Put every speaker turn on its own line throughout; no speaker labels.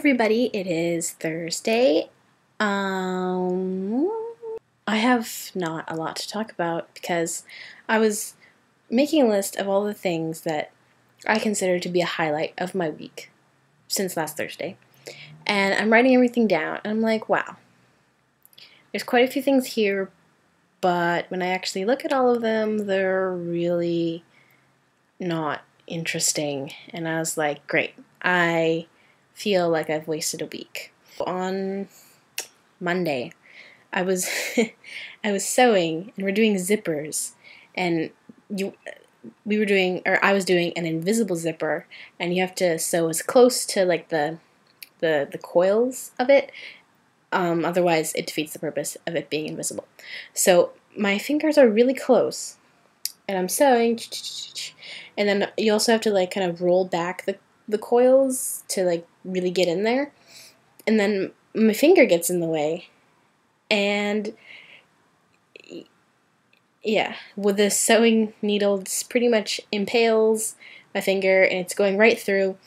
everybody, it is Thursday. I have not a lot to talk about because I was making a list of all the things that I consider to be a highlight of my week since last Thursday. And I'm writing everything down, and I'm like, wow, there's quite a few things here, but when I actually look at all of them, they're really not interesting. And I was like, great, I feel like I've wasted a week. On Monday, I was I was sewing, and we're doing zippers, and I was doing an invisible zipper, and you have to sew as close to like the coils of it, otherwise it defeats the purpose of it being invisible. So my fingers are really close, and I'm sewing, and then you also have to like kind of roll back the coils to like really get in there, and then my finger gets in the way, and yeah, with the sewing needle, it pretty much impales my finger, and it's going right through.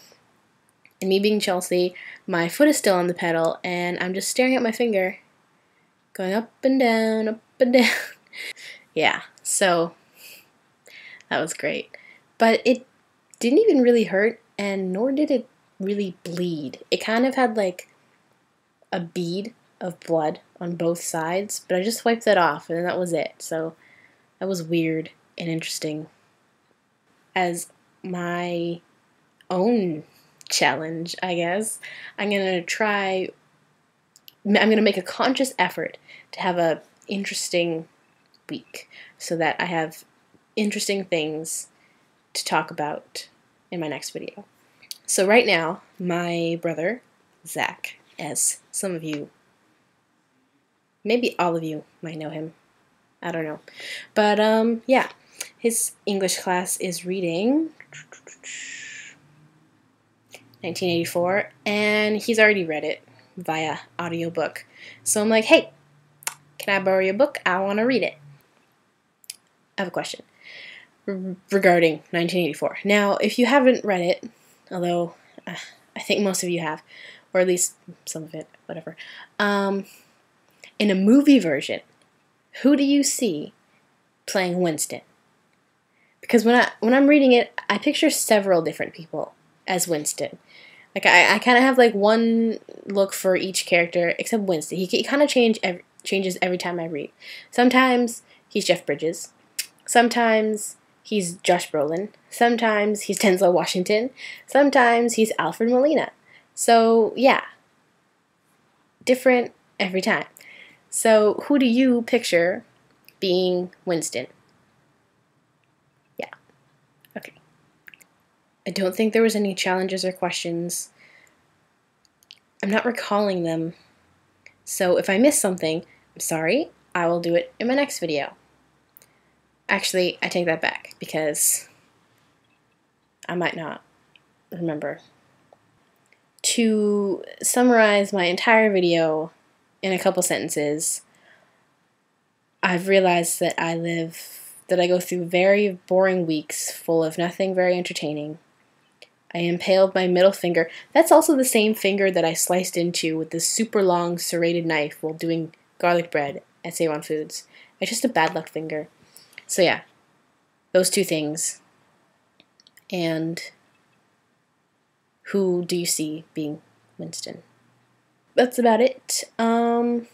And me being Chelsea, my foot is still on the pedal, and I'm just staring at my finger, going up and down, up and down. Yeah, so that was great. But it didn't even really hurt, and nor did it really bleed. It kind of had like a bead of blood on both sides, but I just wiped that off, and that was it. So that was weird and interesting. As my own challenge, I guess, I'm going to make a conscious effort to have a interesting week so that I have interesting things to talk about in my next video. So right now, my brother, Zach, as some of you, maybe all of you might know him, I don't know, but yeah, his English class is reading 1984, and he's already read it via audiobook. So I'm like, hey, can I borrow your book? I want to read it. I have a question regarding 1984. Now, if you haven't read it, although I think most of you have, or at least some of it, whatever, in a movie version, who do you see playing Winston? Because when I'm reading it, I picture several different people as Winston. Like I kind of have like one look for each character except Winston. He kind of changes every time I read. Sometimes he's Jeff Bridges. Sometimes he's Josh Brolin. Sometimes he's Denzel Washington. Sometimes he's Alfred Molina. So yeah, different every time. So who do you picture being Winston? Yeah. Okay. I don't think there was any challenges or questions. I'm not recalling them. So if I missed something, I'm sorry. I will do it in my next video. Actually, I take that back because I might not remember. To summarize my entire video in a couple sentences, I've realized that I go through very boring weeks full of nothing very entertaining. I impaled my middle finger. That's also the same finger that I sliced into with this super long serrated knife while doing garlic bread at Save-On Foods. It's just a bad luck finger. So yeah, those two things. And who do you see being Winston? That's about it. Bye.